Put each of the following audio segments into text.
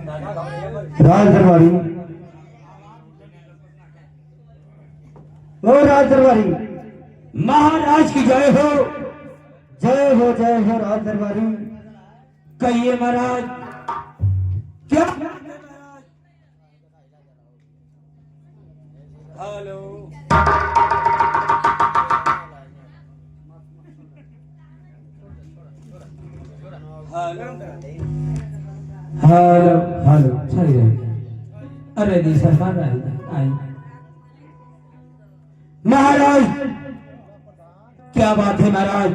राज दरबारी, ओ राज दरबारी, महाराज की जय हो। जय हो जय हो राज दरबारी। कहिए महाराज क्या? Hello hello hello hello. सही है। अरे नहीं सरकार आई। महाराज क्या बात है महाराज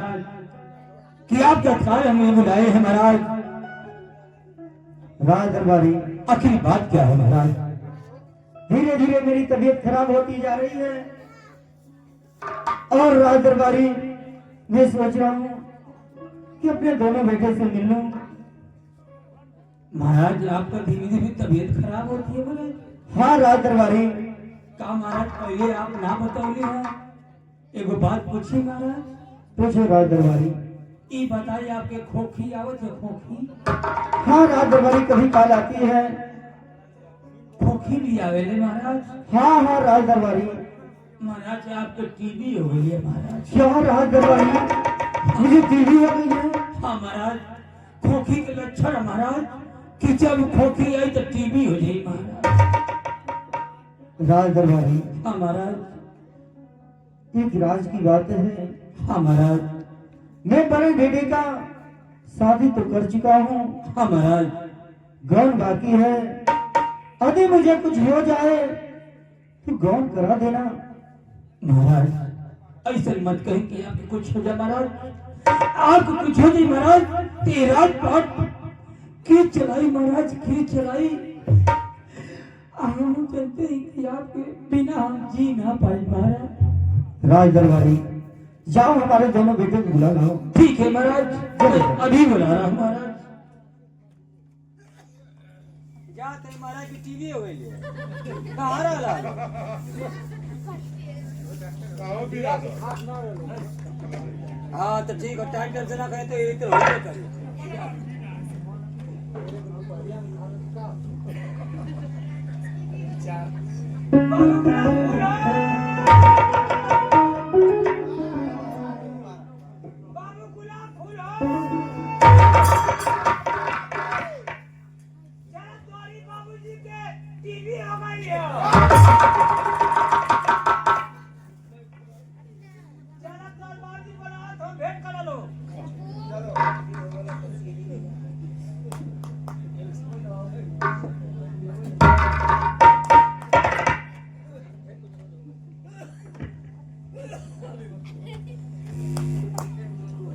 कि आप तत्काल हमें बुलाए हैं महाराज? राज दरबारी, आखिर बात क्या है महाराज? धीरे धीरे मेरी तबीयत खराब होती जा रही है और राज दरबारी मैं सोच रहा हूँ कि अपने दोनों बेटे से मिल लूं। महाराज आपका धीरे धीरे तबीयत खराब होती है महाराज? हाँ राज दरबारी। का महाराज पहले आप ना बताओगे है? एगो बात पूछी महाराज। पूछो राज दरबारी। ये बताइए आपके खोखी आवत है? खोखी हाँ राज दरबारी, कभी काल आती है। खोखी भी आवेले महाराज? हाँ हाँ राज दरबारी। महाराज आप तो टीबी हो गई है महाराज। क्या राज दरबारी, मुझे टीवी हो गई है? हाँ महाराज, खोखी के लक्षण है महाराज कि जब खोखी आई तो टीबी हो जाए महाराज। राज दरबारी, हाँ महाराज। एक राज की बात है। हाँ महाराज। मैं बड़े बेटे का शादी तो कर चुका हूँ, हाँ महाराज। गौन बाकी है। यदि मुझे कुछ हो जाए तो गौन करा देना। महाराज ऐसे मत कहें कि आपको कुछ हो जाए महाराज। आपको कुछ हो जाए महाराज तेरा पाट की चलाई महाराज, की चलाई। हम कहते हैं कि आपके बिना हम जी ना पाए महाराज। राज दरबारी, जाओ हमारे दोनों बेटे को बुला लाओ। ठीक है महाराज, अभी बुला रहा हूँ महाराज। जाते महाराज की टीवी हो गई है। कहाँ रहा? हाँ तो ठीक है, टाइम टेंशन ना कहे तो एक तो होते करिए।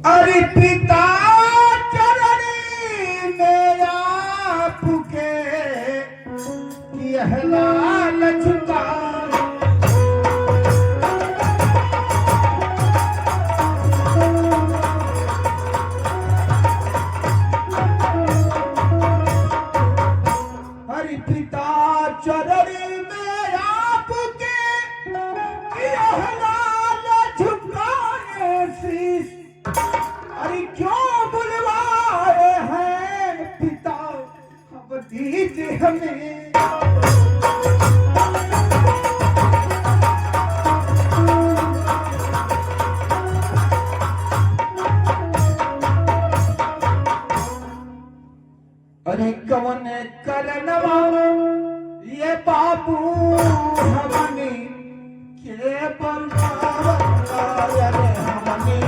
अरे पिता चरणी में आपके यह लाल झुका। अरे पिता चरणी में आपके यह लाल झुकाए शीश। अरे क्यों बुलवाए हैं पिता, अब दीजिए हमें। अरे कवन करनवा ये बाबू हमने के बनावला। अरे हमने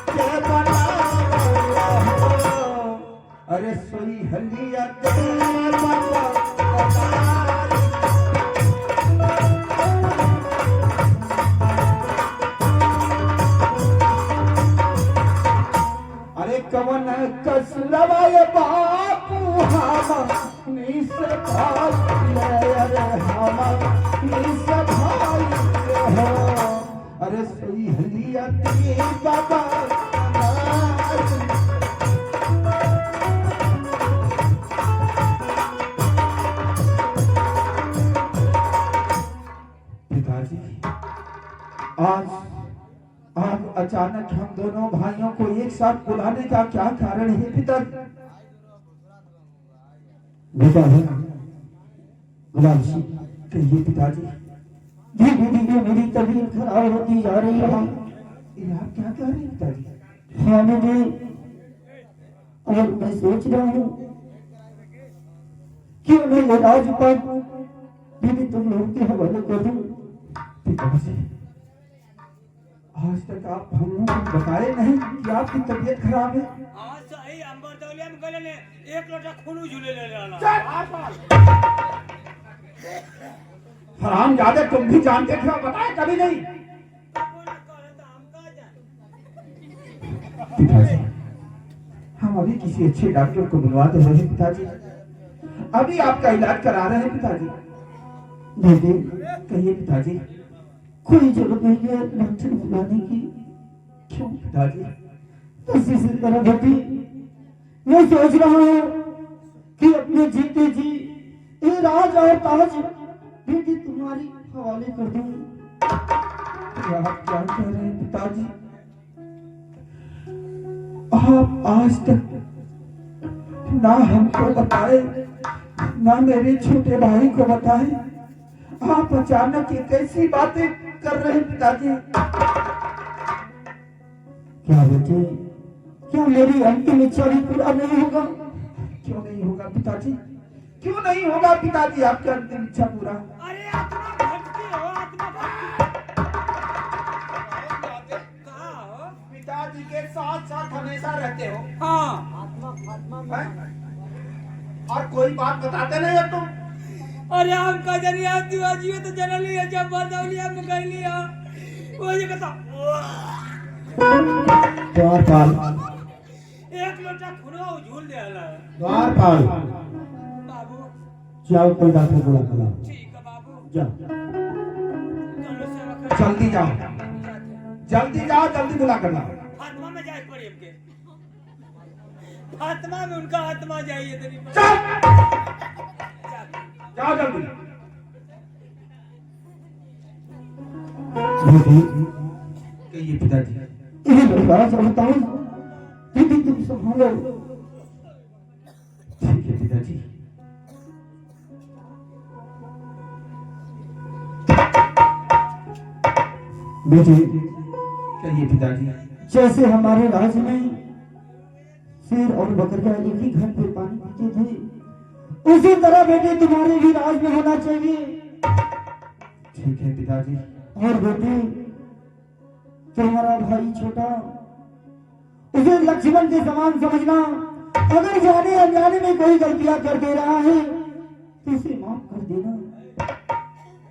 के बनावला हो। अरे सोई हलिया के बनवा। अरे कवन कसुरवा ये बाबू हम निस भाई। अरे हम निस भाई हो। अरे सोई हलिया के बाबा। पिताजी, आज आज अचानक हम दोनों भाइयों को एक साथ बुलाने का क्या कारण है पिता? बेटा है गुलाम सिंह, कहिए पिताजी। धीरे धीरे मेरी तबीयत खराब होती जा रही है। ये आप क्या कह रहे हैं पिताजी? हाँ मुझे, और मैं सोच रहा हूँ क्यों मैं ये राजपाट दीदी तुम लोगों के हवाले कर दूं। पिताजी, आज तक आप हम लोगों को बताए नहीं कि आपकी तबीयत खराब है। आज सही अंबर दौलिया में गले ने एक लोटा खून झूले ले लाला। हराम ज्यादा तुम भी जानते थे और बताए कभी नहीं। पिताजी, हम अभी किसी अच्छे डॉक्टर को बुलवाते हैं पिताजी। अभी आपका इलाज करा रहे हैं पिताजी। दीदी, कहिए पिताजी, कोई जरूरत नहीं है डॉक्टर बुलाने की। क्यों पिताजी? इसी से तरह बेटी, मैं सोच रहा हूँ कि अपने जीते जी ये राज और ताज बेटी तुम्हारी हवाले कर दूं। आप क्या कह रहे हैं पिताजी? आप आज तक ना हमको बताए, ना मेरे छोटे भाई को बताए। आप अचानक ये कैसी बातें कर रहे हैं पिताजी? क्या बेटे, क्या मेरी अंतिम इच्छा भी पूरा नहीं होगा? क्यों नहीं होगा पिताजी? क्यों नहीं होगा पिताजी आपकी अंतिम इच्छा पूरा? अरे आत्मा भटकी हो, आत्मा भटकी। कहाँ हो? पिताजी के साथ साथ हमेशा रहते हो। हाँ। और कोई बात बताते नहीं हो तुम। अरे हम का जरिया दिवाजी तो जनल लिया जब बदौलिया में गई लिया वो ये कहता द्वारपाल, एक लोटा खुनो झूल दे हला। द्वारपाल, बाबू जाओ कोई डॉक्टर बुला कर लाओ। ठीक है बाबू, जाओ, चलो सेवा कर। जल्दी जाओ, जल्दी जाओ, जल्दी बुला कर लाओ। फातिमा में जाए पड़ी हमके, फातिमा में उनका आत्मा जाइए तेरी। जाओ जल्दी। कहिए पिताजी। ये बड़ा बताओ, दीदी तुम संभालो। ठीक है पिताजी। बेटी, कहिए पिताजी। जैसे हमारे राज्य में शेर और बकरियां एक ही घर पे पानी पीते थे, उसी तरह बेटे तुम्हारे भी राज में होना चाहिए। ठीक है पिताजी। और बेटे, तुम्हारा भाई छोटा, उसे लक्ष्मण के समान समझना। अगर जाने अनजाने में कोई गलतियां कर दे रहा है तो उसे माफ कर देना।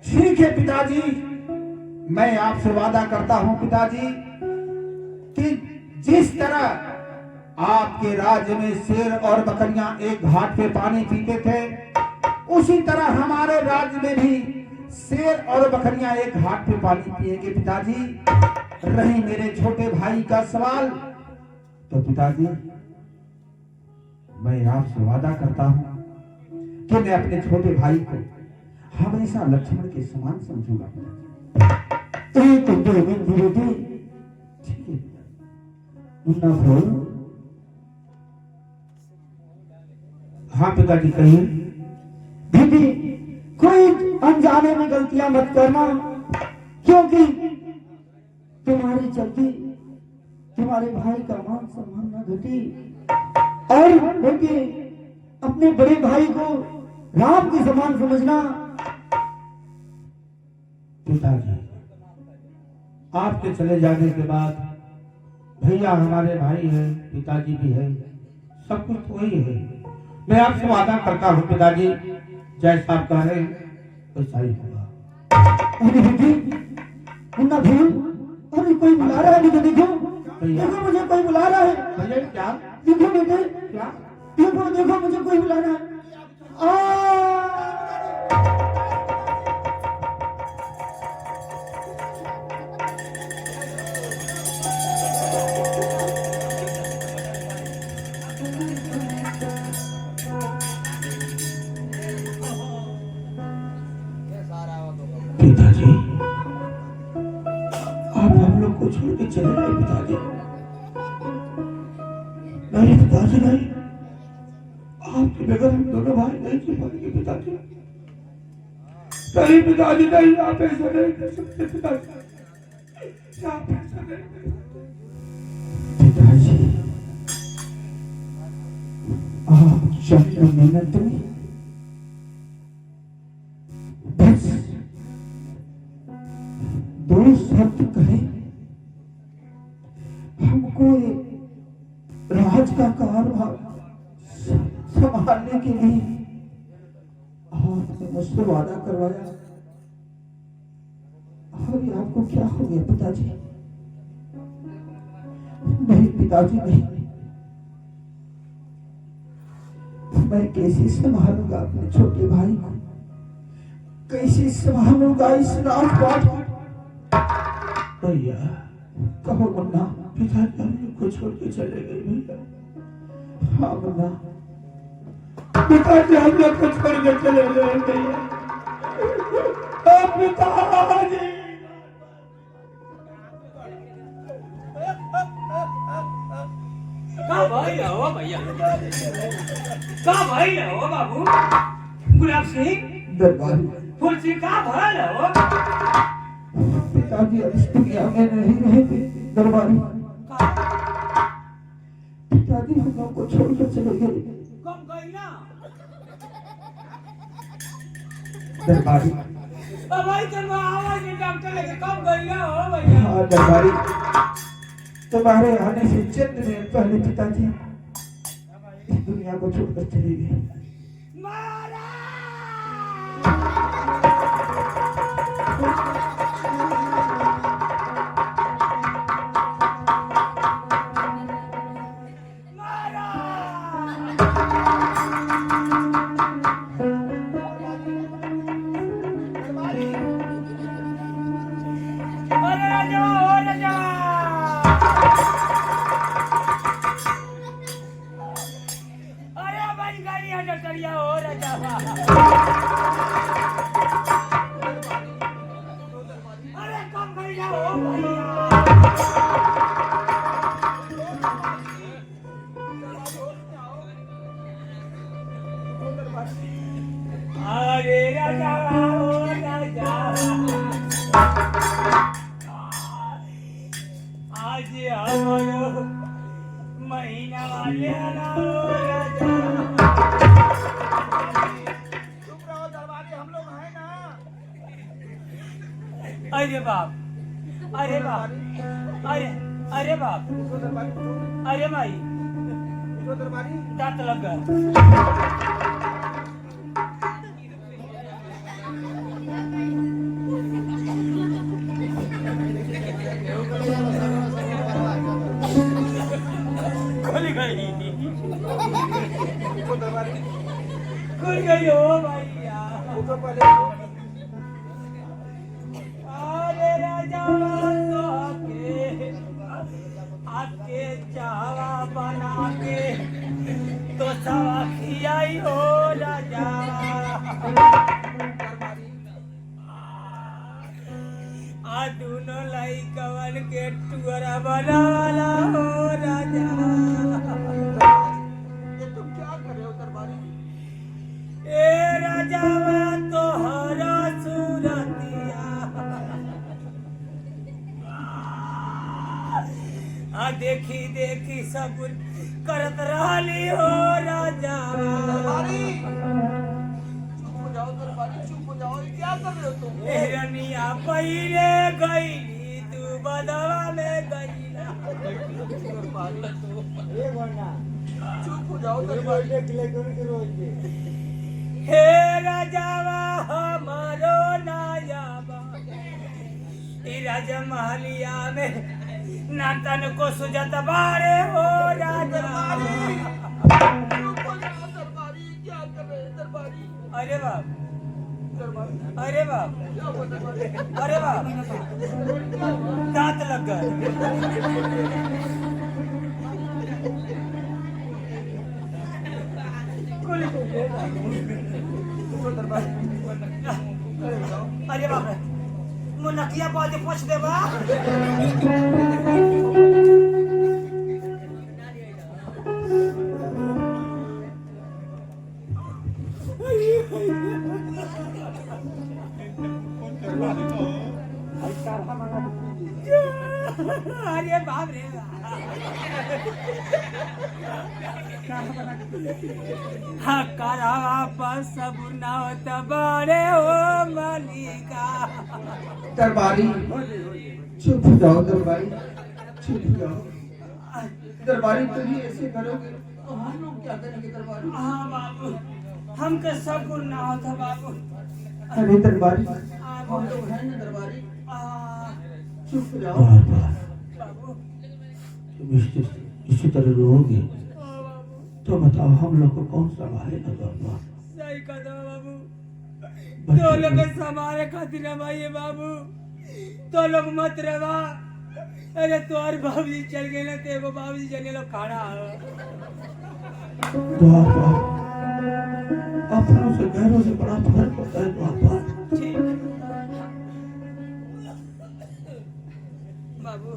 ठीक है पिताजी, मैं आपसे वादा करता हूं पिताजी कि जिस तरह आपके राज्य में शेर और बकरियां एक घाट पे पानी पीते थे, उसी तरह हमारे राज्य में भी शेर और बकरियां एक घाट पे पानी पिएंगे पिताजी। रही मेरे छोटे भाई का सवाल, तो पिताजी मैं आपसे वादा करता हूं कि मैं अपने छोटे भाई को हमेशा लक्ष्मण के समान समझूंगा। ठीक है, मुन्ना बोल। हाँ पिताजी कहिए। दीदी, कोई अनजाने में गलतियां मत करना, क्योंकि तुम्हारे चलते तुम्हारे भाई का मान सम्मान न घटे। और बेटे, अपने बड़े भाई को राम के समान समझना। पिताजी, आपके चले जाने के बाद भैया हमारे भाई है, पिताजी भी है, सब कुछ तो वही है। मैं आपसे वादा करता हूँ पिताजी, जैसा आप कह रहे हैं वैसा ही होगा। अरे बेटी, मुन्ना भूल, अरे कोई बुला रहा है मुझे, देखो देखो, मुझे कोई बुला रहा है। भैया क्या? देखो बेटे, क्या? देखो देखो, मुझे कोई बुला रहा है। पिताजी, आप हम लोग को छोड़ के चले गए पिताजी। नहीं पिताजी नहीं, आप आपके बगैर हम दोनों भाई नहीं जी पाएंगे पिताजी। नहीं पिताजी, नहीं, आप ऐसा नहीं कर सकते पिताजी, आप ऐसा नहीं कर सकते। पिताजी आप जन्म मेहनत में बस दो शब्द कहे, हमको राज का कारभार संभालने के लिए आपने मुझसे वादा करवाया। अरे आपको क्या हो गया पिताजी? नहीं पिताजी नहीं, मैं कैसे संभालूंगा अपने छोटे भाई को, कैसे संभालूंगा इस राजपाट को? भैया कहो मुन्ना। पिताजी हम लोग को छोड़ के चले गए भैया। हाँ मुन्ना, पिताजी हम लोग को छोड़ के चले गए भैया। पिताजी का भाई हो भैया, का भाई हो बाबू? गुलाब सिंह, दरबारी फूल सिंह का भाई हो? पिताजी अब इस दुनिया में नहीं रहेंगे। दरबारी पिताजी हम लोग को छोड़कर चले गए। कम गई ना दरबारी, अब भाई तुम आवाज के डॉक्टर लेके कम गई ना हो भैया? हाँ दरबारी, तुम्हारे आने से चंद दिन पहले पिताजी इस दुनिया को छोड़कर चले गए। महीना वाले राजा अरे बाप, अरे बाप, अरे बाप, अरे भाई दांत लग गया। खुल गई हो भैया। अरे राजा तो आके चावा बना के तो सवा खियाई हो राजा। आ दोनों लइकवन के टुअरा बना वाला हो राजा। ए राजा तो हरा सूरतिया आ देखी देखी सब करत रहली हो राजा। चुप हो जाओ, क्या कर रहे हो तुम? रनिया पहले गईली तू बदवा में गईला। चुप हो जाओ दरबारी। हे राजावा हमारो नायाबा ई राजा महलिया में नातन को सुजत बारे हो राजा। चुप हो जाओ दरबारी, क्या कर रहे हैं दरबारी? अरे बाप, दरबारी अरे बाप, क्या हुआ दरबारी? अरे बाप, दांत लग गए। अरे बाप रे, मुन्नकिया बाजी पूछ दे बा। अरे बाप रे हाँ करा वापस सब ना होता बड़े हो मालिका दरबारी चुप हो जाओ दरबारी, चुप हो जाओ दरबारी। तुम ही ऐसे करोगे तो हम लोग क्या करेंगे दरबारी? हाँ बाबू हमके सब गुण ना होता बाबू। अरे दरबारी हाँ हम लोग हैं ना दरबारी, चुप हो जाओ। बाबू तुम इसी तरह रहोगे तो बताओ हम लोग को कौन संभालेगा दरबार? सही कदम बाबू, तो लोग हमारे खातिर रवाइए बाबू, तो लोग मत रवा। अरे तोहर बाबूजी चल गए ना तेरे बाबूजी चले लोग खाना द्वारपाल, अपनों से गैरों से बड़ा फर्क होता है द्वारपाल। ठीक बाबू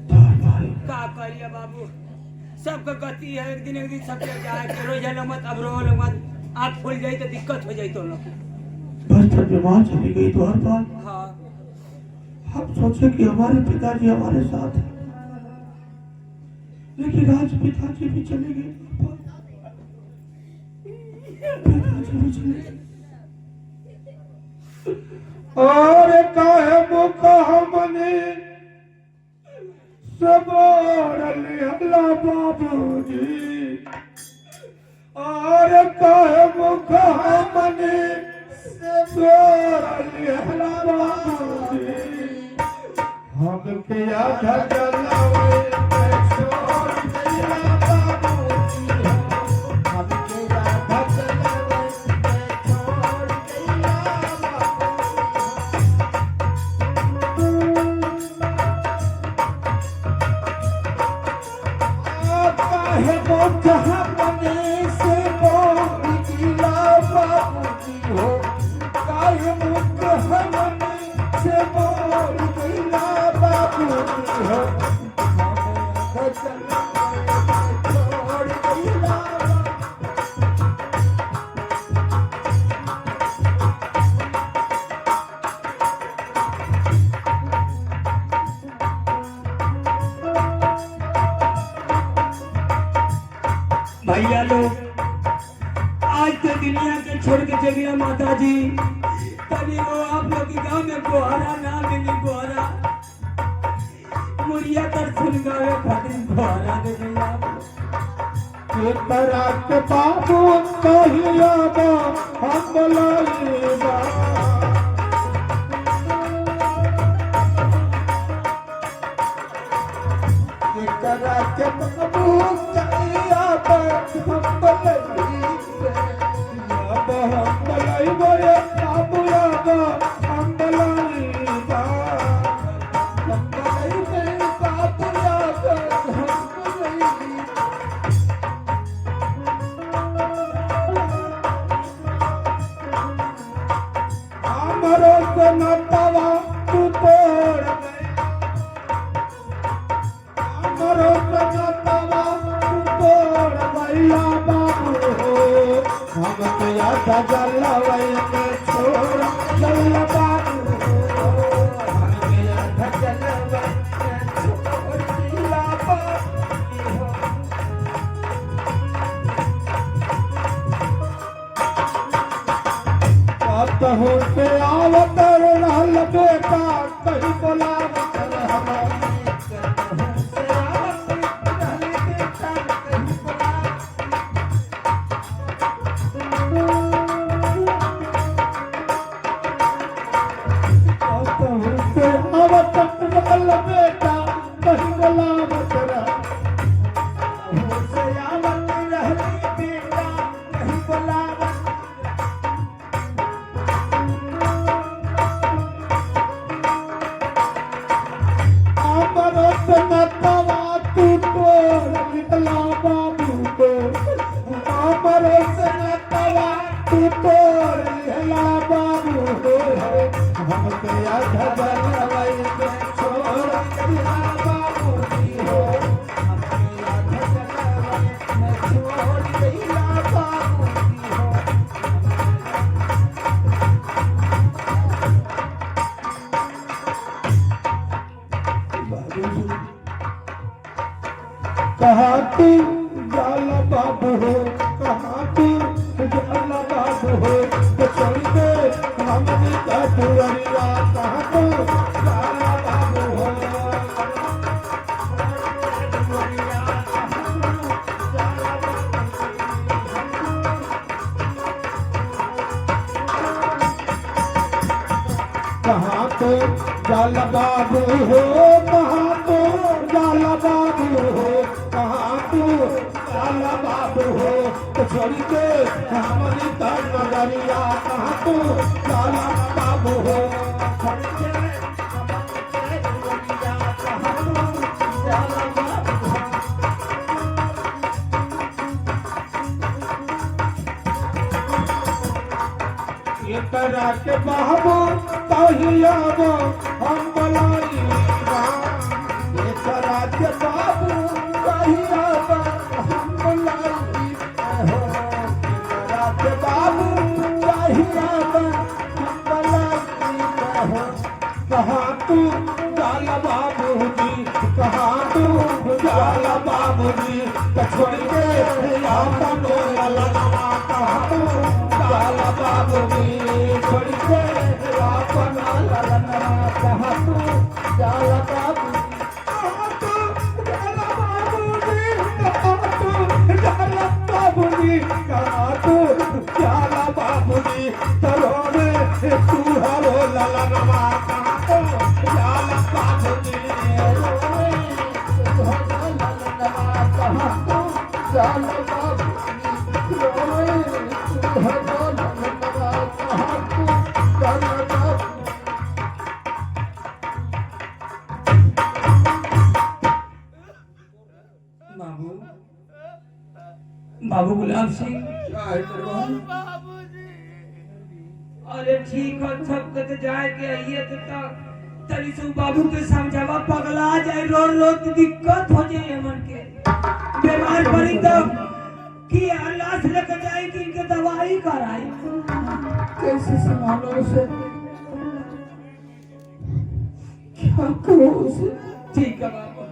द्वारपाल, का करिए बाबू, सबका गति है, एक दिन सबके जाए के रोज लो मत, अब रो लो मत, आँख फूल जाई तो दिक्कत हो जाई तो लोग। बस जब बीमार चली गई द्वारपाल, हाँ हम सोचे कि हमारे पिताजी हमारे साथ हैं, लेकिन आज पिताजी भी चले गए द्वारपाल, पिताजी भी चले गए। और काहे मुख हमने सबोरलिया बाबूजी, और काहे मुख हमने सबोरलिया बाबूजी, हम किया धजलावे छोड़ दिया बाबूजी, हम किया धजलावे छोड़ दिया काहे मुख हमने से बोल दिया बाबूजी हो, काहे मुख हमने से बोल दिया बाबूजी हो, हमें धजलावे छोड़ दिया। भैया लोग आज तो दुनिया के छोड़ के चल गया माता जी, तभी वो आप लोग के गांव में गोहरा ना मिली, गोहरा मुड़िया कर सुन गावे खातिर गोहरा दे गया। तेरा के बाबू कहिया बा हम बोलाइबा, तेरा के बाबू कहिया बा हम बोलाइबा, अब हम बोलाइबा रे बाबू अब हम बोलाइबा, हम बोलाइबा बाबू अब हम बोलाइबा। हमरो सनतवा तू तोड़ गया, हमरो सनतवा तू तोड़ गया बाबू हो, हम किया धजलवै के छोड़ गया बाबू हो, हम किया धजलवै के छोड़ दिया बाबू हो। कहू से आवत रहल बेटा, कहीं बोलावत रहल, कहू से आवत रहल बेटा, कहीं बोलावत। कहू से आवत रहल बेटा, कहीं बोलावत रहल, कहू से आवत रहल बेटा, कहीं बोलावत। सनतवा तू तोड़ निकला बाबू को, हमरो सनतवा तू तोड़ निकला बाबू को, हम किया धजलवै के छोड़ दिया बाबूजी हो, हम किया धजलवै के छोड़ दिया बाबूजी हो। बाबूजी जाला बाबू हो कहाँ तू जाला बाबू हो तो छोड़ के हमने का दुआरिया कहाँ तू जाला बाबू हो कहाँ तो जाला बाबू हो कहाँ तो जाला बाबू हो कहाँ तो जाला बाबू हो तो छोड़ के हमारी तर नजरिया कहाँ तो जाला बाबू हो छोड़ के हमारी नजरिया कहाँ तो जाला बाबू हो ये तरह के बाबू तहियाबो हम बलाई ये तरह के बाबू तहियाबो हम बलाई ये तरह के बाबू तहियाबो हम बलाई कहाँ तू जाला बाबू जी कहाँ तू जाला बाबू जी छोड़ के अपन ललनवा कहाँ तू जाला बाबू जी छोड़ के अपन ललनवा कहाँ तू जाला बाबू कहाँ तू जाला बाबू जी कहाँ तू जाला बाबू जी कहाँ तू जाला बाबू जी तरोड़े तू हरो ललनवा कहाँ तू जाला बाबू जी कहाँ तू जाला बाबू जी रोए तू हरो ललनवा कहाँ तू जाला बाबू बाबू बाबू गुलाब सिंह अरे ठीक है सब कत जाए के आइए तो तरी से बाबू के समझावा पगला जाए रो रो तो दिक्कत हो जाए मन के बीमार पड़ी तब कि लाश लेकर जाए कि इनके दवाई कराई कैसे संभालो उसे क्या करो उसे ठीक है बाबू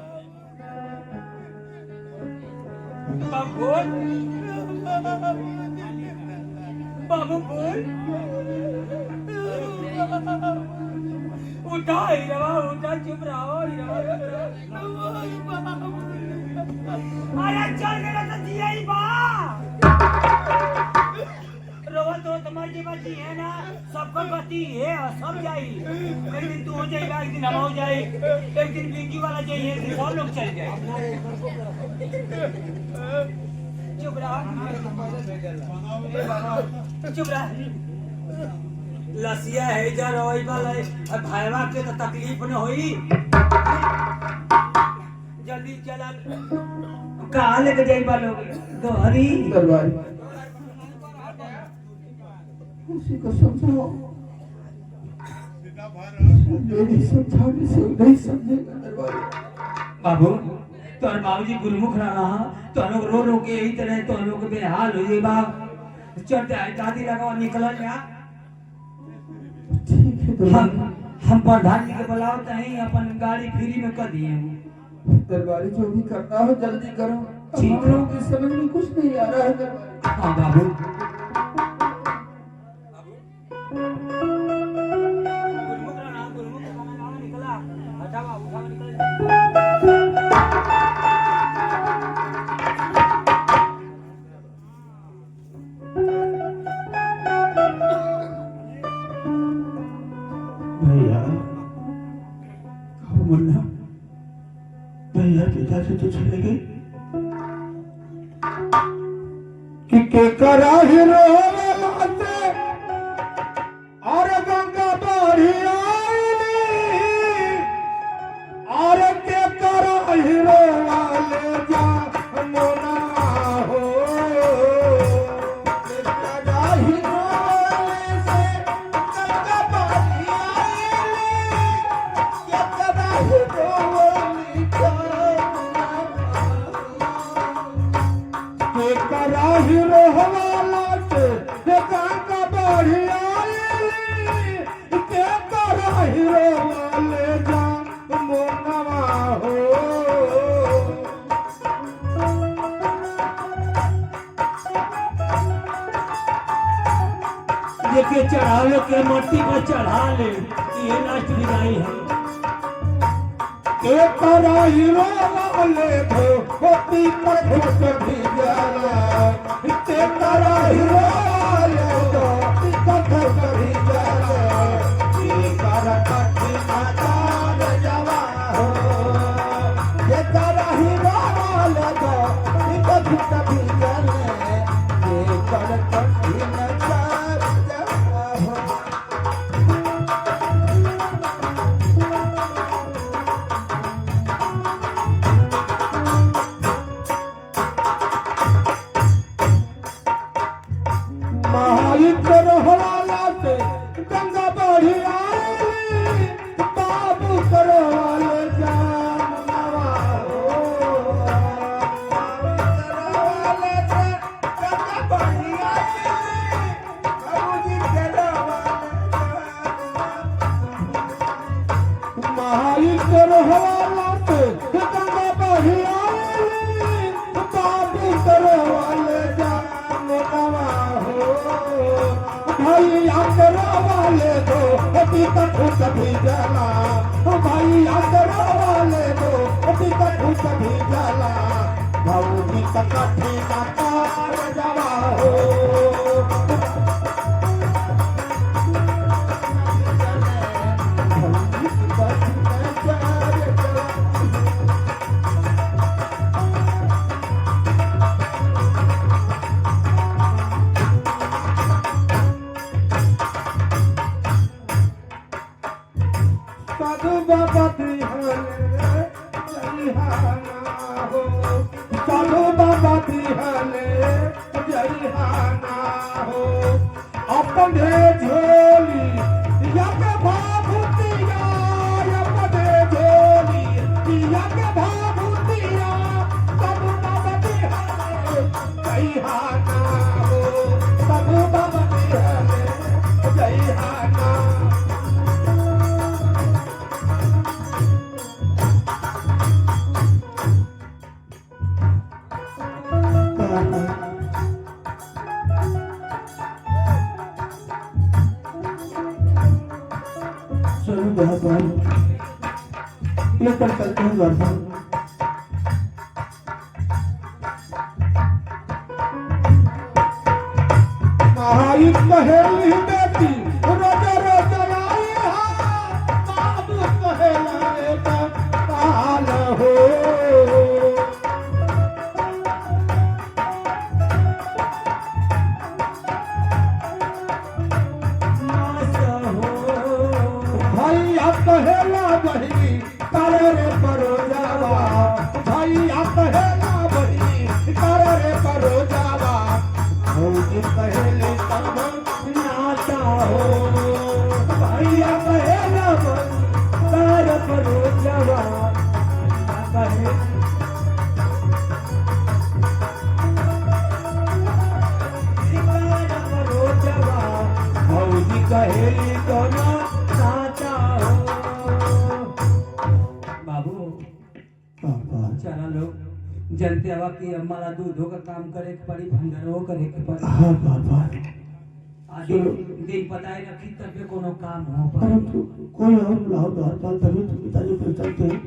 बाबू बोल उठा हीरा उठा चुप रहो हीरा अरे चल गया तो जिया ही बा रोवत हो तुम्हारी बची है ना सबको पति है सब जाई एक दिन तू हो जाएगा एक दिन हम हो जाए एक दिन बिंगी वाला जाइए एक दिन और लोग चल जाए चुप रहा चुप रहा लसिया है जा रोई वाला अब भाईवा के तो तकलीफ न होई जल्दी चला कहाँ लेके जाई बा लोग दोहरी दरबार उसी को समझाओ मेरी समझाने से नहीं समझेगा दरबार बाबू तोर बाबूजी गुरमुख रहा तो लोग रो रो के यही तरह तो लोग बेहाल हो जाए बाप चढ़ते आए दादी लगा निकल जा ठीक है दरबार हम प्रधान जी के बुलावते हैं अपन गाड़ी फ्री में कर दिए हैं दरबारी जो भी करना हो जल्दी करो ठीक हम लोगों की समझ में कुछ नहीं आ रहा है दरबारी हाँ बाबू गुरमुख रहा निकला हटावा उठावा निकल भैया कहो मुन्ना भैया पिताजी तो चले गए कि करा हीरो लाते और गंगा बाढ़ी आईली और के करा हीरो वाले जा मोना हो के करा हीरो वाले से गंगा बाढ़ी आईली के करा हीरो वाले जा के करा हीरो वाला से गंगा बाढ़ी आईली के करा हीरो वाले जा मोनवा हो के चढ़ावे के मट्टी पर चढ़ा ले, ये लास्ट विदाई है। एक हीरो वाले धो होती पर घुट भी जाला, तेरा हीरो वाले धो घुट भी जाला, ये कर कठिन तार जवा हो, ये तेरा हीरो वाले धो घुट भी जाला, ये कर कठिन तार जवा हो। महायुद्ध हवाला से गंगा बढ़ी आई, बाबू करो वाले जान नवा हो, वाले से गंगा बढ़ी आई, बाबूजी करो वाले महायुद्ध हवाला से गंगा बढ़ी आई, बाबू करो वाले जान नवा हो, भाई आंकड़ा वाले दो अभी तक कभी जला, भाई आंकड़ा वाले दो अभी तक कभी जला, भाऊजी तक ठीक तार जवा हो। साधु बाबा तिहाने जरिहाना हो, साधु बाबा तिहाने जरिहाना हो, अपने झोली या के भाभूतिया, अपने झोली या के भाभूतिया, साधु बाबा तिहाने जरिहाना हो, साधु बाबा तिहाने जरिहाना। चलो बहुत भाई लेकर चलते हैं घर पर। महायुद्ध कहेली बेटी रोज रोज आई है, बाबू कहेला काल हो, भैया कहेला बहिनी करे रे परो जावा, भैया कहेला बहिनी करे रे परो जावा, भौजी कहेले तब नाता हो, भैया कहेला बहिनी करे परो जावा, कहे भौजी कहेली तो नाता हो। बाबू चला लोग जनते हवा की हमारा दूधों का काम करे के पड़ी, भंडारो करे के पड़ी, हाँ बाबा आदि दिन पता ही रखी तब भी कोनो काम हो पाए। परंतु कोई और बुलाओ द्वार पाल तभी तो पिताजी फिर चलते हैं।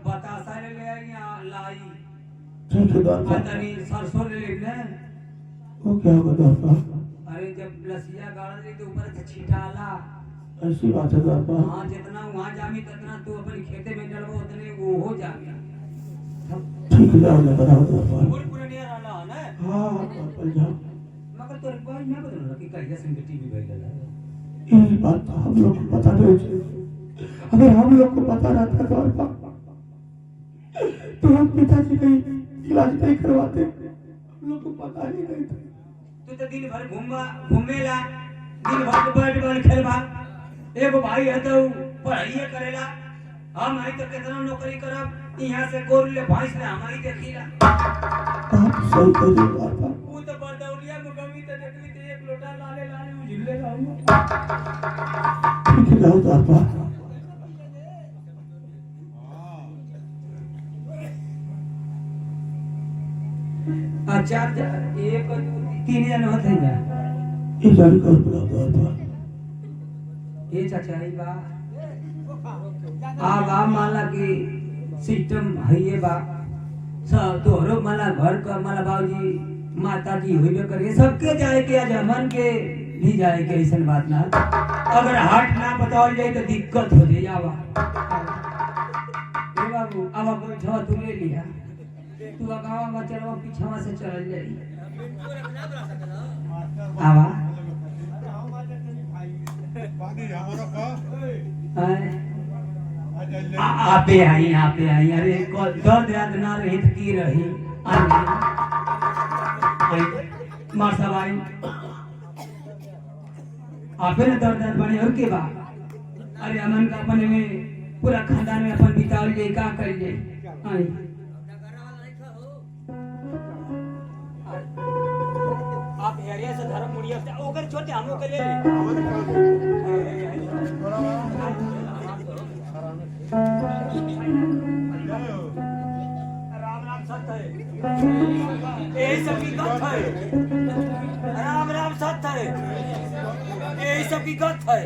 बतासा ले आई यहाँ लाई ठीक है द्वार पाल। तनी सरसों ले ले वो क्या होगा द्वार पाल? अरे जब लसिया गाड़ दी तो ऊपर से छिटाला। ऐसी बात है द्वार पाल। हाँ जितना वहाँ जामी ततना तू अपने खेते में डलबो उतने वो हो जाएगा। ठीक है जाओ लेकर आओ द्वार पाल। पूरे पूरे नहीं रहना है ना। हाँ द्वार पाल जाओ। मगर तोर कोई ना बदल कि कहिया से टीवी भाई गला। ये बात तो हम लोग को पता नहीं थी। अगर हम लोग को पता रहता द्वार पाल तो हम पिताजी का इलाज नहीं करवाते। हम लोग को पता ही नहीं था। तू तो दिन भर घूमेला, दिन भर बैट बॉल खेलबा। एगो भाई है तो पढ़ाई करेला, हम आई तो कितना नौकरी करब, यहाँ से गोर ले भैंस ले हमारी देखीला। आप सही कह रहे द्वार पाल। वो तो बरदौलिया में गमी तो देखली तो एक लोटा लाले लाले उजिले रहूँ। ठीक है जाओ द्वार पाल। अच्छा एक 3 जन होते हैं। ये जानकर बुलाओ द्वार पाल। ये चाचा बा आ माला की सिस्टम है ये बा सब तोहरो माला घर का माला बाबूजी माता जी होइबे करे सबके जाए के आज हमन के भी जाए के ऐसा बात ना अगर हाट ना बताओ जाए तो दिक्कत हो जाए आवा ए बाबू आवा कोई छवा तू ले लिया तू गावा में चलवा पीछवा से चल जाई आवा आपे आई अरे दर्द याद ना रही तो की रही मार सब आई आपे ने दर्द याद बने और के बा अरे अमन का अपने में पूरा खानदान में अपन बितावल जाए का कर जाए आई आप हेरिया से धर्म मुड़िया से ओकर छोटे हमो के ले राम राम सत्य है यही सब की कथ है राम राम सत्य है यही सब की कथ है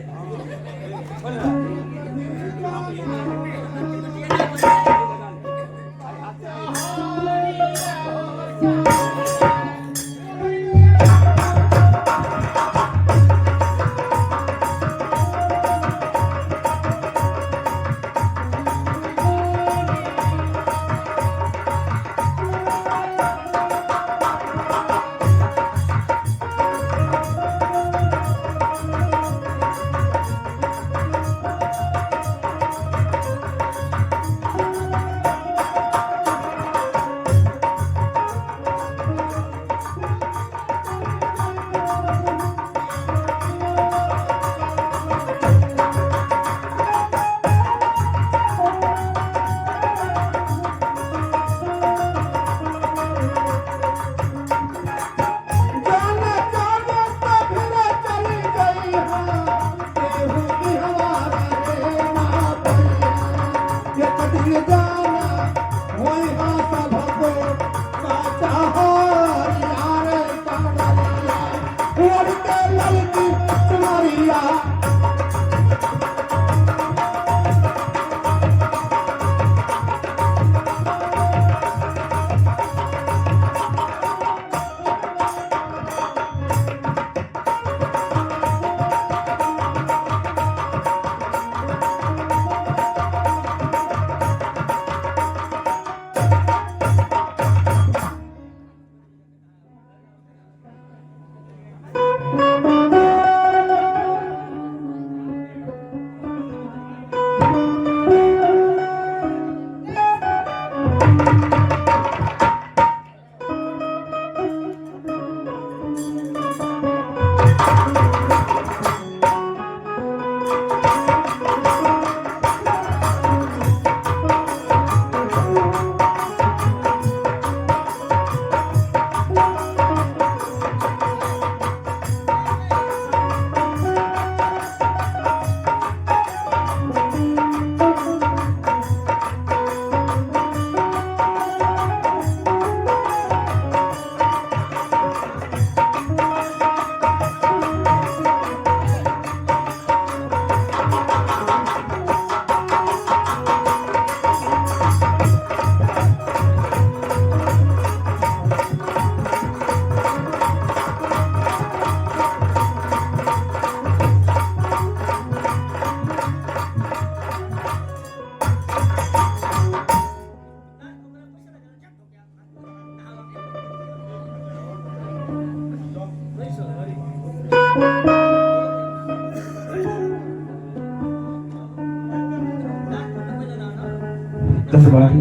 दरबारी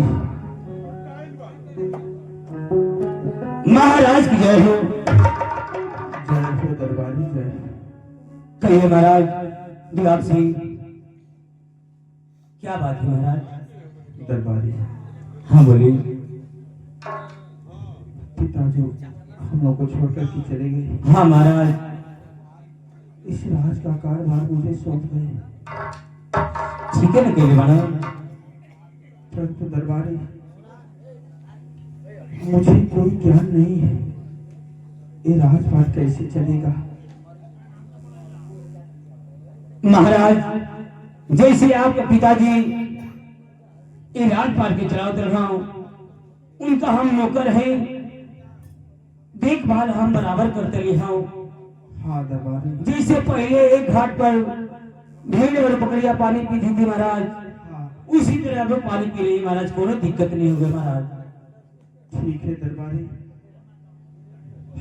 महाराज की जय हो दरबारी जय कहिए महाराज दिवार सिंह क्या बात है महाराज दरबारी हाँ बोलिए पिता जो हम लोग को छोड़कर के चले गए हाँ महाराज इस राज का कारभार मुझे सौंप गए ठीक है ना केले महाराज परंतु दरबारी मुझे कोई ज्ञान नहीं है ये राजपाट कैसे चलेगा महाराज जैसे आपके पिताजी ये राजपाट के चलाओ रहा उनका हम नौकर हैं, देखभाल हम बराबर करते रहे हूँ। हाँ दरबारी। जैसे पहले एक घाट पर भेड़ और बकरियां पानी पीती थी महाराज, हाँ उसी तरह अब लोग पानी पी रही महाराज, कोनो दिक्कत नहीं होगी महाराज। ठीक है दरबारी,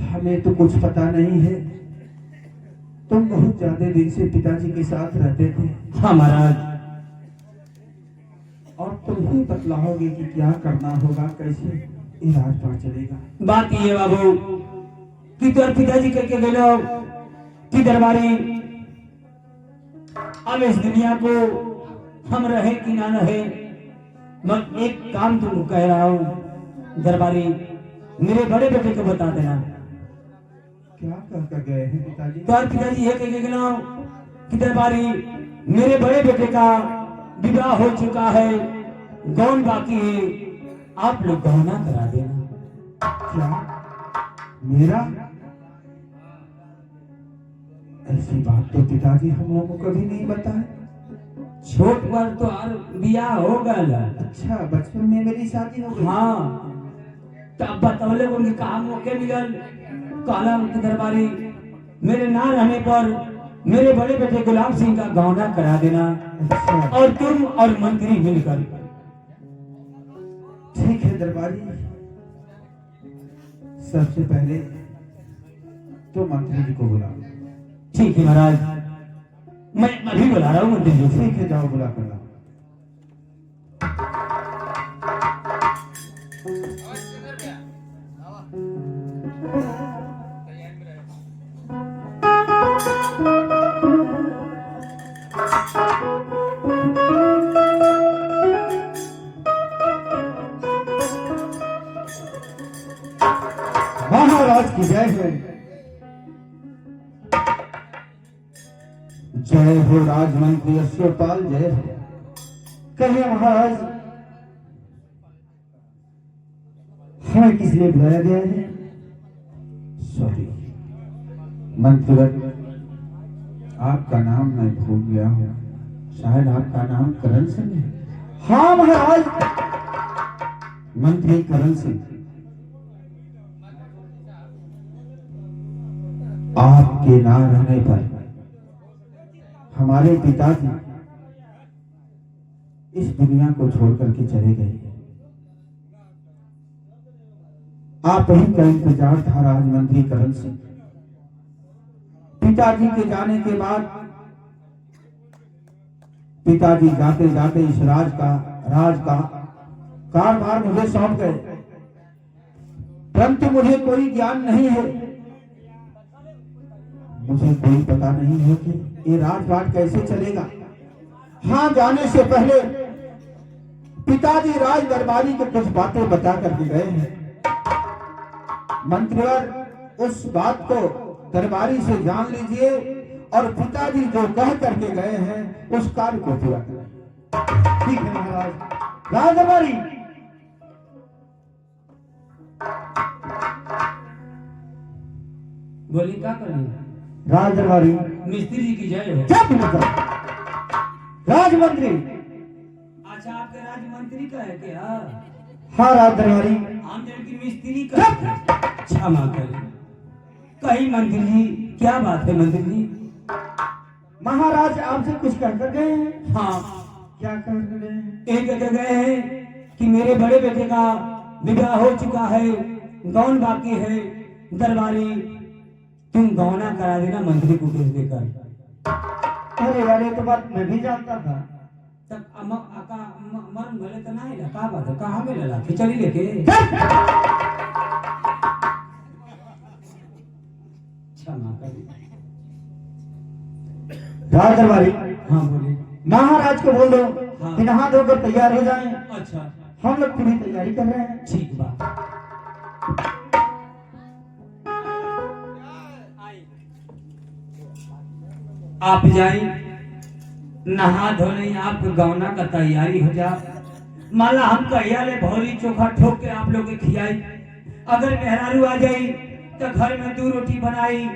हमें तो कुछ पता नहीं है। तुम बहुत ज्यादा दिन से पिताजी के साथ रहते थे। हाँ महाराज। और तुम ही बतलाओगे कि क्या करना होगा, कैसे ये राजपाट चलेगा। बात ये बाबू कि तोर पिताजी करके गए कि दरबारी अब इस दुनिया को हम रहे कि ना रहे, मैं एक काम तुमको कह रहा हूँ दरबारी, मेरे बड़े बेटे को बता देना। क्या कह कर गए हैं पिताजी? तोर पिताजी ये कह के गए कि दरबारी मेरे बड़े बेटे का विवाह हो चुका है, गौन बाकी है, आप लोग गौना करा देना। क्या मेरा? ऐसी बात तो पिताजी हम लोगों को कभी नहीं बताए। छोट पर तो और बियाह हो गया। अच्छा, बचपन में मेरी शादी हो गई। हाँ तब बतौले उनके कहा मौके मिलल, कहला उनके दरबारी मेरे ना रहने पर मेरे बड़े बेटे गुलाम सिंह का गौना करा देना, अच्छा और तुम और मंत्री मिलकर। ठीक है दरबारी, सबसे पहले तो मंत्री जी को बुलाओ। ठीक है महाराज, मैं अभी बुला रहा हूँ मंत्री जी से। ठीक है, जाओ बुला कर लाओ। महाराज की जय हो। जय हो राजमंत्री अश्वपाल, जय हो। कहिए महाराज, हमें किस लिए बुलाया गया है? सॉरी मंत्रीवर, आपका नाम मैं भूल गया हूँ। शायद आपका नाम करण सिंह है। हाँ महाराज। मंत्री करण सिंह, आपके ना रहने पर हमारे पिताजी इस दुनिया को छोड़ करके चले गए। आप ही का इंतजार था राजमंत्री करण सिंह। पिताजी के जाने के बाद पिताजी जाते जाते इस राज का कारभार मुझे सौंप गए, परंतु मुझे कोई ज्ञान नहीं है, मुझे कोई पता नहीं है कि ये राजपाट कैसे चलेगा। हाँ, जाने से पहले पिताजी राज दरबारी को कुछ बातें बता करके गए हैं। मंत्रीवर, उस बात को दरबारी से जान लीजिए और पिताजी जो कह करके गए हैं उस कार्य को पूरा करें। ठीक है महाराज। राज दरबारी, बोली क्या करनी? राज दरबारी मिस्त्री जी की जय हो। क्या बोलता? राजमंत्री। अच्छा, आपके राजमंत्री का है क्या? हाँ राज दरबारी। हम जन की मिस्त्री का है। क्षमा करें। कहीं मंत्री जी, क्या बात है मंत्री जी? महाराज आपसे कुछ कहकर गए हैं? हाँ, क्या कहकर गए हैं? एक कहकर गए हैं कि मेरे बड़े बेटे का विवाह हो चुका है, गौन बाकी है, दरबारी तुम गौना करा देना मंत्री को भेज देकर। अरे यार, ये तो बात मैं भी जानता था। तब मरन भले तो नहीं ना, का बात है? कहाँ में लला खिचड़ी लेके? क्षमा करें। राज दरबारी, हाँ बोले। महाराज को बोल दो हाँ। कि नहा धोकर तैयार हो जाएं। अच्छा, हम लोग पूरी तैयारी कर रहे हैं। ठीक बात। आप जाए, नहा धोने, आपके गौना का तैयारी हो जा। माला हम कहिया ले भौरी चोखा ठोक के आप लोग के खियाई। अगर मेहरारू आ जाई तो घर में 2 रोटी बनाई,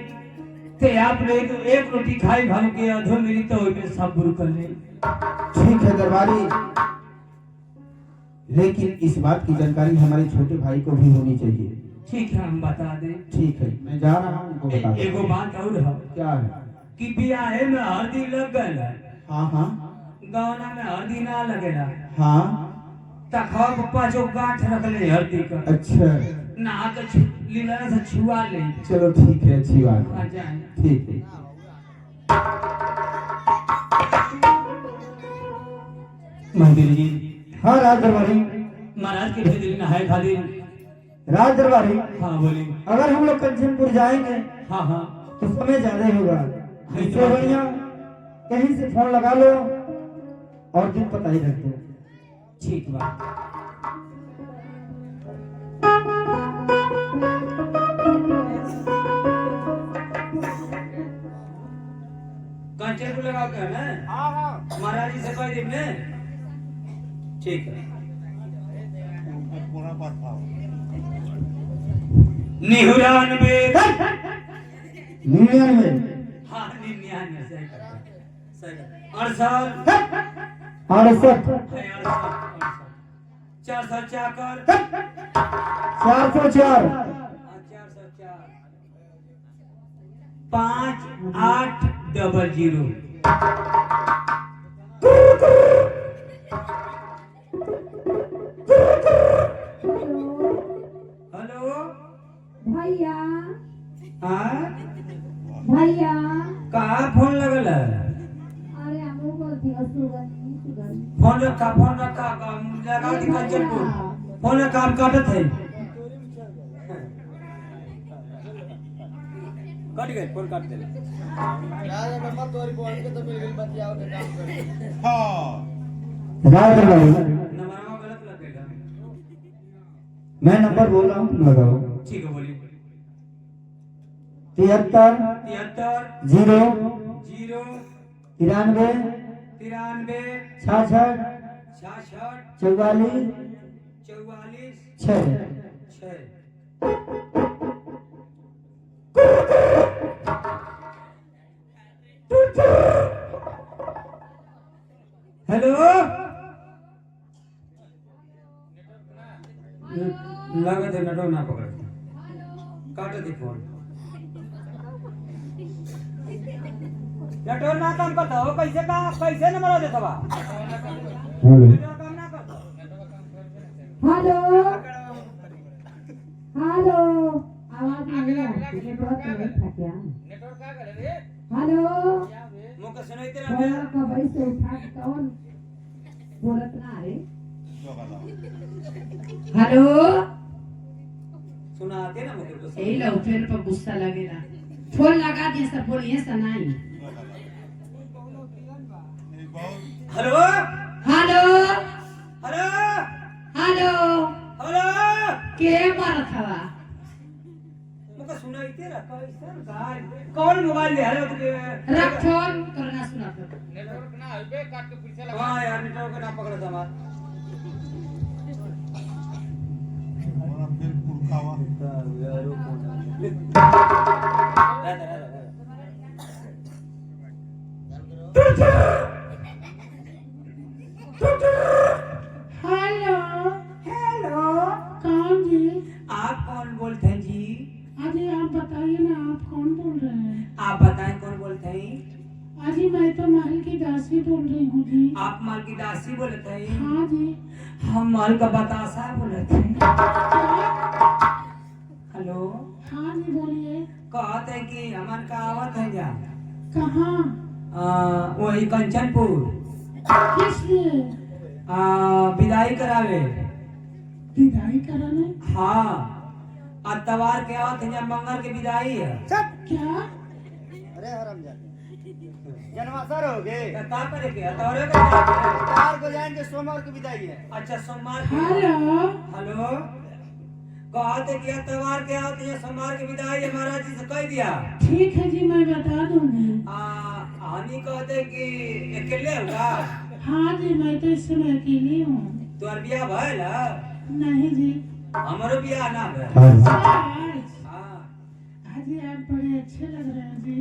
ते आप लोग एक रोटी खाई भाव के अधो मिली तो ओइमे सब बुर कर ले। ठीक है दरबारी, लेकिन इस बात की जानकारी हमारे छोटे भाई को भी होनी चाहिए। ठीक है हम बता दें। ठीक है, मैं जा रहा हूँ, उनको बता एगो दूँ। बात और है क्या है? कि बियाहे में हल्दी लग गल है, हाँ हाँ गौना में हल्दी ना लगेला, हाँ। तखवा पप्पा जो गांठ रख ले हल्दी का, अच्छा नहा के लीला से छुआ ले। चलो ठीक है, अच्छी बात आ है। जाए। ठीक है। मंदिर जी हाँ राज दरबारी। महाराज के भेज देना है खाली। राज दरबारी, हाँ बोली। अगर हम लोग कंचनपुर जाएंगे हाँ हाँ तो समय ज्यादा होगा, इससे बढ़िया कहीं से फोन लगा लो और दिन पता ही रख दो। ठीक बात। कंचनपुर लगा के ना। हाँ हाँ महाराज जी से कह दिन ने। ठीक है। निहुरानवे। 99 हाँ 99 सही कहा। सही कहा। 68 68 है 68 400 चाकर 404 404 5800। हेलो भैया हाँ भैया कहाँ फोन लगल है? अरे हमको बोलती हो सुगंधी फोन रखा लगा दी कंचनपुर। फोन रखा हम काटत है। कट गए फोन काट दे। यार नंबर तोरी बोल के तो मिल गई बतियाओ के काम कर। राज दरबारी, नंबरवा गलत लग गया। मैं नंबर बोल रहा हूँ, तुम लगाओ। ठीक है बोलिए। 73 73 0 0 93 93 66 66 44 44 6। 6। हेलो लगा दे नटो ना पकड़ काट दे फोन। नटो ना काम करता हो कैसे नंबर देता बा काम ना करता। हेलो हेलो आवाज नहीं आ रही नेटवर्क नहीं था क्या? नेटवर्क का करे रे? हेलो मुके सुनाइते भैया रहे। कब से उठा के कौन बोलत ना रे? हेलो सुनाते ना मुके तो यही लो फिर पर गुस्सा लगेला। फोन लगा दिए सब बोलिए सनाई। Hello hello hello hello hello के मारत हवा? मुके सुनाइते रहा कैसे गाय कौन मोबाइल ले हेलो रख फोन करना सुना फिर। नेटवर्क ना हइबे काट के पीछे लगा। हां यार नेटवर्क ना पकड़ समार। हेलो हेलो कौन जी? आप कौन बोलते हैं जी? अजी आप बताइए ना आप कौन बोल रहे हैं? आप बताएं कौन बोलते हैं? अजी मैं तो महल की दासी बोल रही हूँ जी। आप माल की दासी बोलते हैं? हाँ जी। हम माल का बतासा बोलते हैं। हेलो हाँ जी बोलिए। कहते हैं कि हमार का आवत है जा कहाँ? वही कंचनपुर किस लिए? विदाई करावे। विदाई कराने? हाँ अतवार के आवत है जा मंगल के विदाई है। क्या? अरे हरामजादी जनवासर हो गए। का करे के अतवार के विदाई है? चार को जाएंगे सोमवार की विदाई है। अच्छा सोमवार के। हेलो हेलो कहते कि अतवार के आवत है सोमवार के विदाई है। महाराज जी से कह दिया। ठीक है जी मैं बता दूंगी। हनी कहते कि अकेले होगा। हाँ जी मैं तो इस समय अकेली हूँ। तोर बियाह भइल है? नहीं जी। हमरो बियाह ना भइल। हाँ। आज हाँ अजी आप बड़े अच्छे लग रहे हैं जी।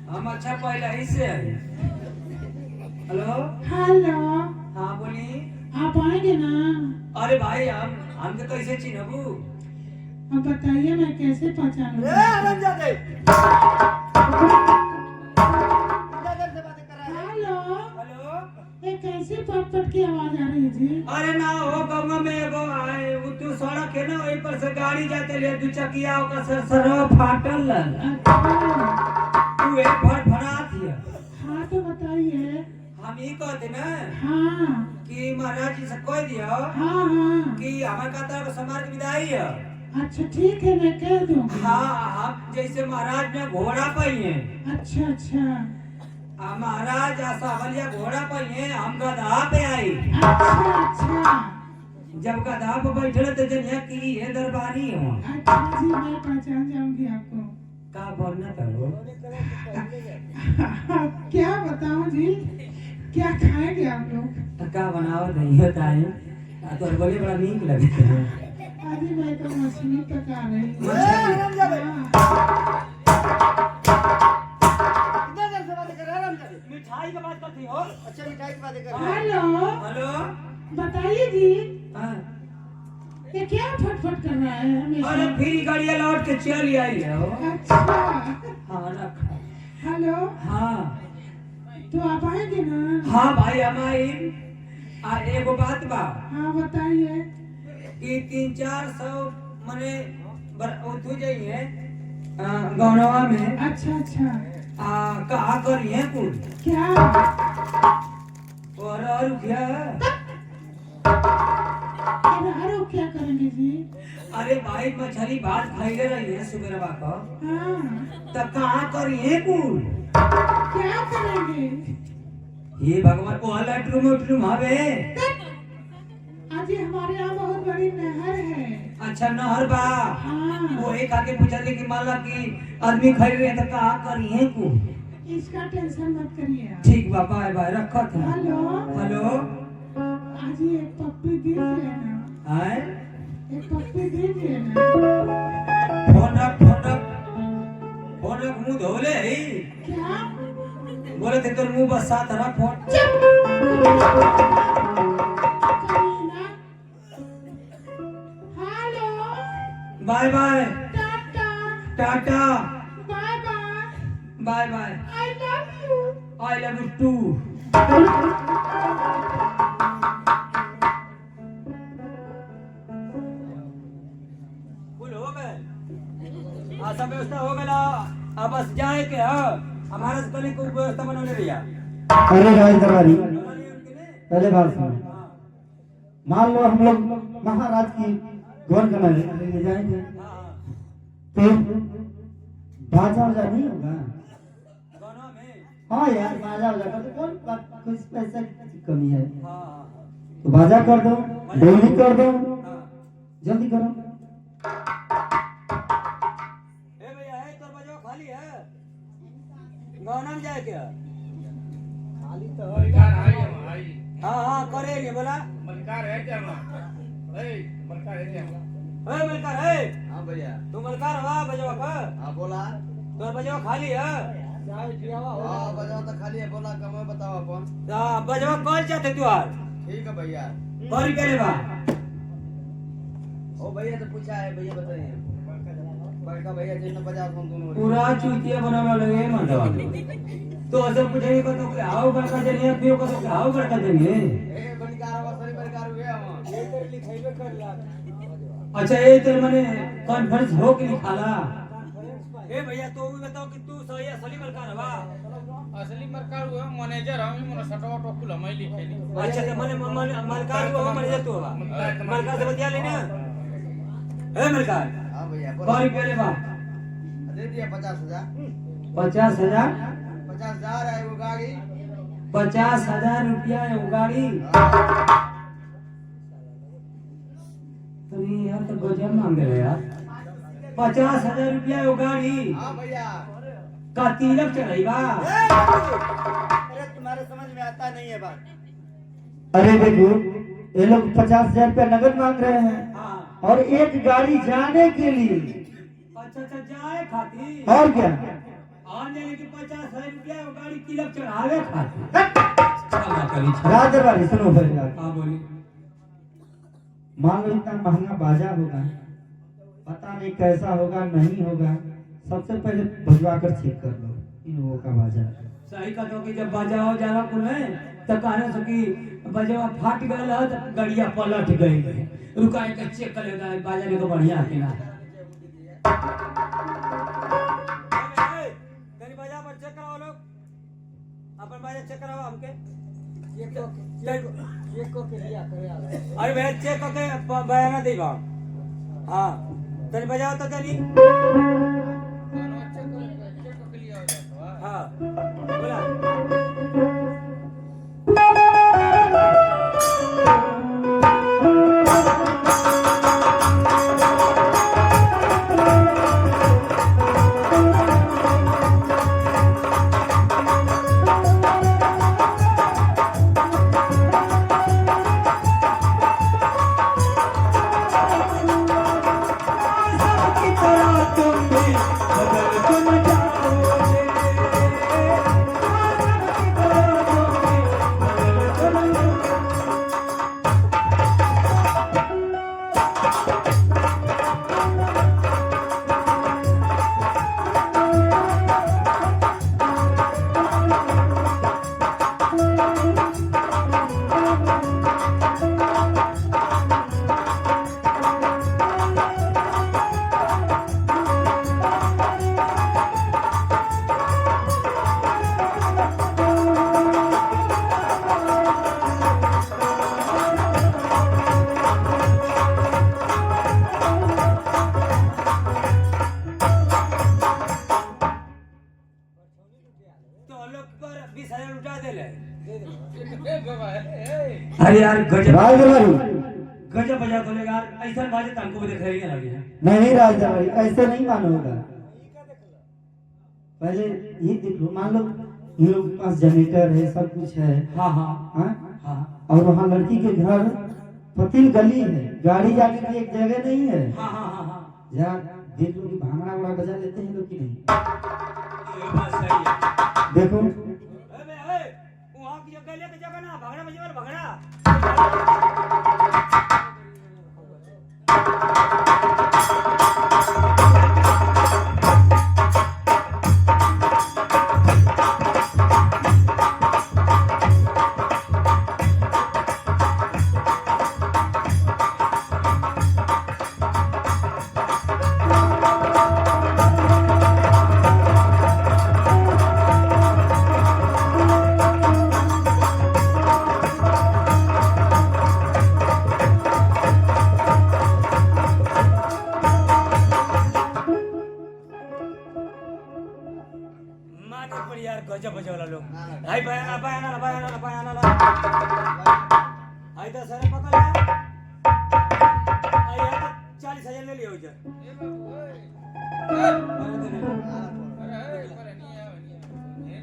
हम अच्छा पहले ही से है। हेलो हेलो, हाँ बोली। आप आएंगे ना? अरे भाई हम तो कैसे चिन्हबू? अब बताइए मैं कैसे पहचानूं? हरामजादे हेलो, हेलो ये कैसे पट की आवाज आ रही है जी? अरे ना हो गंगा में एगो आए वो तू सड़क है ना वहीं पर से गाड़ी जाते ले दू चकिया ओकर सरसरवा फाटल लल अच्छा, तू एक फड़फड़ात हिय। हाँ तो बताइए। हम ई कहते ना हाँ कि महाराज जी से कह दियो हाँ हाँ, कि हमारे का तरफ समाज की विदाई है। अच्छा ठीक है, मैं कह दूंगी। हाँ हम जैसे महाराज ने घोड़ा पहिए अच्छा अच्छा महाराज सावलिया घोड़ा पहिए हम गधा पे आई। अच्छा अच्छा जब गधा पे बैठे तो जनिया की ये दरबारी हो अच्छा जी, मैं पहचान जाऊंगी आपको। का बोलना करो। क्या बताऊं जी, क्या खाएंगे आप लोग? का बनाओ नहीं होता है तो बोले बड़ा नीक लगता है। अभी मैं तो मछली पका रही हूँ। हरामजादे हाँ, कितना देर से बातें कर रहे हैं हरामजादे? मिठाई की बात करती हो? अच्छा मिठाई की बातें कर रहे हैं। हेलो, हेलो बताइए जी, हाँ। ये क्या फटफट कर रहा है अरे हमेशा? फिर गाड़िया लौट के चली आई हो। अच्छा, हाँ रखा। हेलो, हाँ तो आप आएंगे ना? हाँ भाई हमारी एगो बात बा हाँ बताइए। कि 300-400 मने उठू जाइए गौनवा में अच्छा अच्छा, कहा करिए कुल क्या? और क्या अरे क्या करेंगे जी? अरे भाई मछली भात खाइले रही है सुबह का हाँ, तब कहाँ करिए कुल क्या करेंगे? ये भगवान को लेटरूम हवे। आज हमारे यहाँ बहुत बड़ी नहर है। अच्छा नहर बा हाँ, वो एक आके पूछा कि मान ला कि आदमी खरीद रहे तो कहा करिए कुल। इसका टेंशन मत करिए आप। ठीक बा बाय बाय रखत है। हेलो, हेलो आज ये एक पप्पी दीजिए ना, हाय एक पप्पी दीजिए ना। फोन रख मुंह धोले ही क्या? बोले थे तोर मुंह बस साथ रख phone. Kareena, hello, bye bye tata, tata bye bye, bye bye I love you. I love you too. Full हो गए सब व्यवस्था हो गया अब बस जाए के हमारा गली को व्यवस्था बनौले भैया अरे राज दरबारी, पहले बात सुनो। मान लो हम लोग महाराज की गौर करने ले जाएंगे तो बाजा वजा नहीं होगा? हाँ यार, बाजा वजा का तो कौन कुछ पैसा की कमी है? तो बाजा कर दो, डोली कर दो, जल्दी करो। ए भैया है तोर बजवा खाली है गौना में जाए क्या हाँ हाँ करेंगे बोला मलकार है क्या मलकार है क्या? मलकार है हाँ भैया। तू मलकार हवा बजवा का हाँ बोला। तोर बजवा खाली है हाँ बजाओ तो खाली है, बोला कम बताओ अपन। बजवा कॉल चाहते तू यार ठीक है भैया। कॉल करे बा ओ भैया तो पूछा है, भैया बताइए। बड़का भैया जिन बजाओ तुम दोनों। पूरा चूतिया बनाने लगे मंडवा तो ऐसा पूछेंगे को तो आओ बड़का जनिए पियो को तो आओ बड़का जनिए ए बलिकार वसरी बलिकार हुए हम। ये तेरे लिखाइबे कर ला। अच्छा ये तेरे मने कॉन्फ्रेंस हो के निकाला ए भैया तो भी बताओ कि तू सही असली मलकार हवा असली मरकार हुआ मैनेजर हम मोर सटवा टोकुल हम लिखेली। अच्छा तो मने मलकार हुआ मैनेजर तू हवा मलकार से बतिया लेना ए मलकार हाँ भैया कॉल पहले बा दे दिया 50,000। 50,000 50,000 है वो गाड़ी। 50,000 रुपया है वो गाड़ी तो ये यार तो गजब मांग रहे यार 50,000 रुपया है वो गाड़ी हाँ भैया। का तिलक चढ़ाई बा अरे तुम्हारे समझ में आता नहीं है बात। अरे देखो, ये लोग 50,000 रुपया नगद मांग रहे हैं हाँ और एक गाड़ी जाने के लिए अच्छा जाए खाती और क्या। आने लेके 50,000 रुपया गाड़ी किलक चढ़ावे खाती क्षमा करी राज दरबारी सुनो पहले बात। हाँ बोली मान लो इतना महंगा बाजा होगा, पता नहीं कैसा होगा नहीं होगा, सबसे पहले भजवा कर चेक कर लो इन लोगों का बाजा। सही कहते कि जब बाजा हो जाला कुल में तो कहने से कि बजवा फाट गया है तो गड़िया पलट गई है, रुका के चेक कर लेगा बाजा में तो बढ़िया है ना। गरी बाजा पर चेक कराओ लोग, अपन बाजा चेक कराओ हमके अरे भैया चेक करके बयाना दे बाप। हाँ तनी बजाओ तो तनी। हाँ बोला अरे यार गजब राज दरबारी गजब बजा तो यार ऐसा बाजे तुमको भी दिखाई नहीं लगे है। नहीं राज दरबारी ऐसे नहीं मानोगा। पहले ये देख लो, मान लो इन लोग के पास जनरेटर है, सब कुछ है। हाँ हाँ हाँ? हाँ और वहाँ लड़की के घर पतिल गली है, गाड़ी जाने की एक जगह नहीं है। हाँ हाँ हाँ हाँ जरा देख लो कि भांगड़ा वड़ा बजा लेते हैं लोग कि नहीं। ये बात सही है। देखो वहाँ की जगह लेके जगह ना भगड़ा बजे वाला भगड़ा यार गजब बजे वाला लोग भाई बयाना बयाना बयाना बयाना आई तो सर पकड़ ले आई है 40,000 ले लियो इधर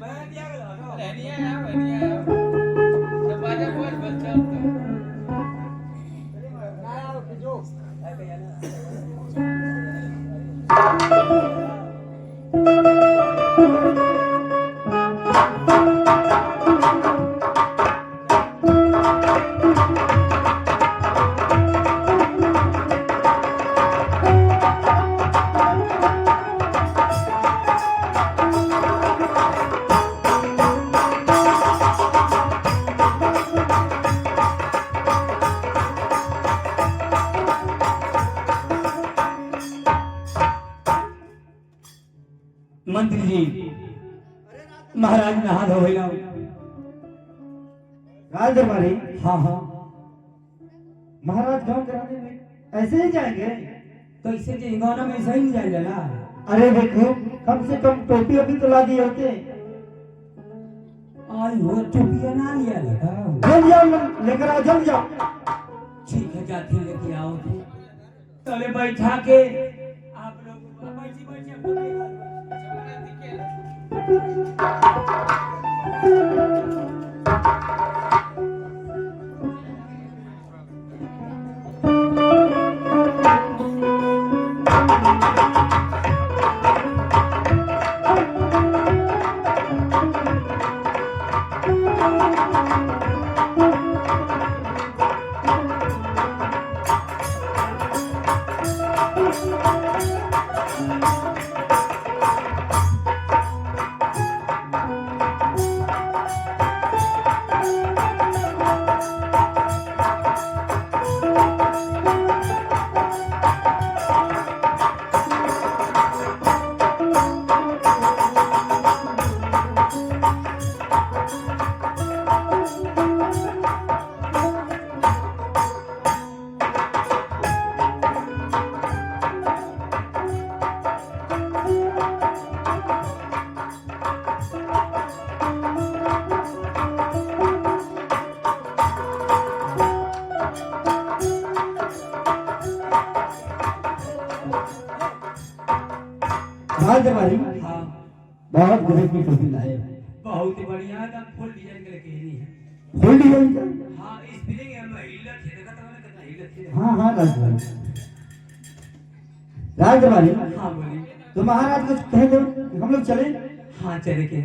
बयाना दिया गेलो मंत्री जी महाराज नहा धो भैया राज दरबारी हाँ हाँ महाराज गाँव कराने में ऐसे ही जाएंगे। कैसे जी गाना में ऐसा ही नहीं जाएगा ना। अरे देखो कम से कम टोपी अभी तो ला दिए होते। आई हो टोपिया ना लिया लगा जल्द जाओ, लेकर आओ, जल्द जाओ। ठीक है जाते लेके आओ तले बैठा के आप लोग बैठी बैठे राज दरबारी हाँ बहुत गजब की टोपी लाए हैं। बहुत ही बढ़िया है फुल डिजाइन के लेके नहीं है फुल डिजाइन का। हाँ स्प्रिंग है महिला थे देखा था मैंने कितना हिलत थी हाँ हाँ राज दरबारी राज दरबारी हाँ बोली तो महाराज को कह दो कि हम लोग चले। हाँ चले के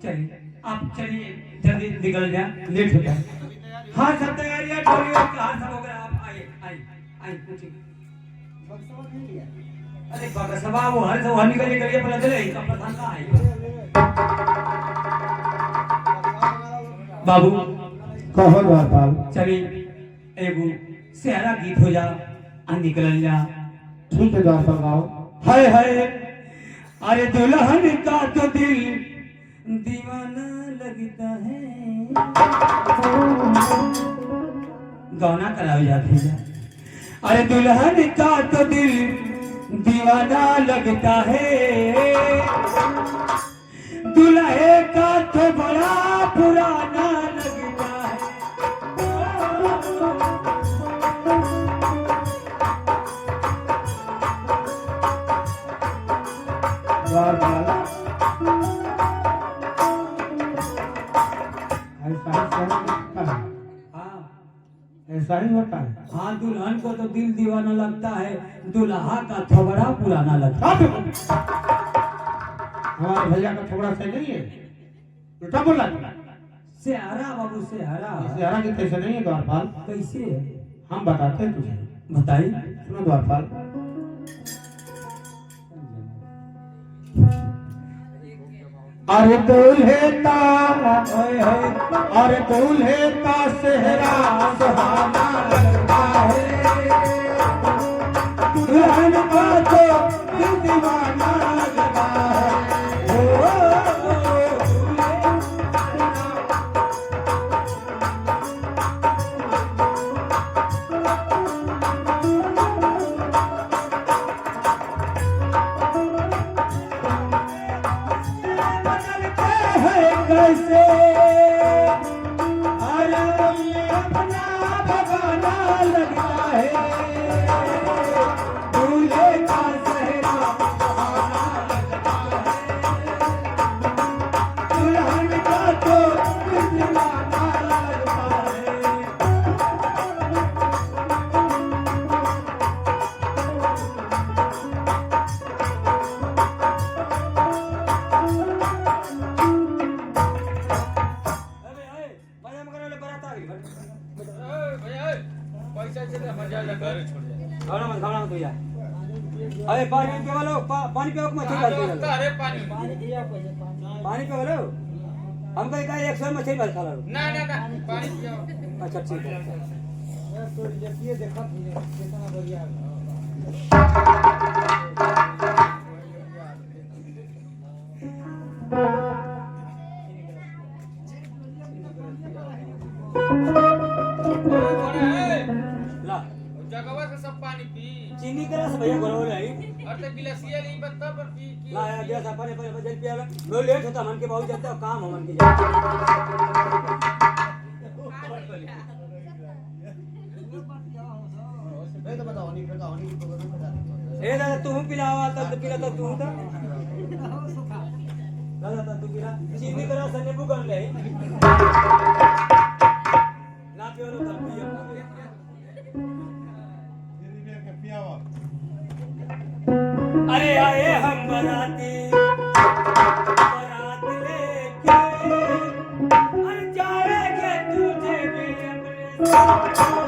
चलिए आप चलिए जल्दी निकल जाए लेट होता है हाँ सब तैयारियां ठोरी हो कहाँ सब हो गया आप आइए आइए आइए पूछिए अरे बाबा सभा वो हर सब निकल निकलिए पहले चले इसका प्रधान कहाँ आएगा बाबू कहो द्वारपाल। चलिए एगो सेहरा गीत हो जा आ निकल जा ठीक है द्वारपाल गाओ। हाय हाय अरे दुल्हन का तो दिल दीवाना लगता है गौना कराओ जाते जा अरे दुल्हन का तो दिल दीवाना लगता है दुल्हे का तो बड़ा पुराना लगता है द्वारपाल ऐसा ही होता है। हाँ दुल्हन को तो दिल दीवाना लगता है दुल्हा का थोबड़ा पुराना लगता है हमारे भैया का थोड़ा सही नहीं है उल्टा बोला सेहरा बाबू सेहरा सेहरा की कैसे नहीं है द्वारपाल कैसे है हम बताते हैं तुझे बताइए सुनो द्वारपाल अरे दूल्हे का अरे दूल्हे का सेहरा सुहाना लगता है दुल्हन का तो दिल दीवाना लगता है ओ, कैसे अरे अपना भगाना लगता है दूल्हे का सेहरा सुहाना लगता है दुल्हन का तो दिल दीवाना लगता है पैसा से मजा लगा घर छोड़ जा खाना मत भैया अरे पानी पे वालो पानी पे मछली भर के अरे पानी पानी पे वालो हम कहीं का 100 मछली भर खा लो ना ना ना पानी पियो अच्छा ठीक है ला जगवा से सब पानी पी चीनी करा से भैया घरों रही अरे गिलासिया नहीं बत्ता पर पी ला यार दिया सा पानी पर जल पिया लो लेट होता मन के बहुत जाता काम हो मन के ए दादा तू पिलावा तब पिला तो तू था दादा तू पिला चीनी करा से नींबू कर ले ना पियो तो पियो अरे आए हम बराती बारात लेके अरे जाएंगे तुझे भी अपने साथ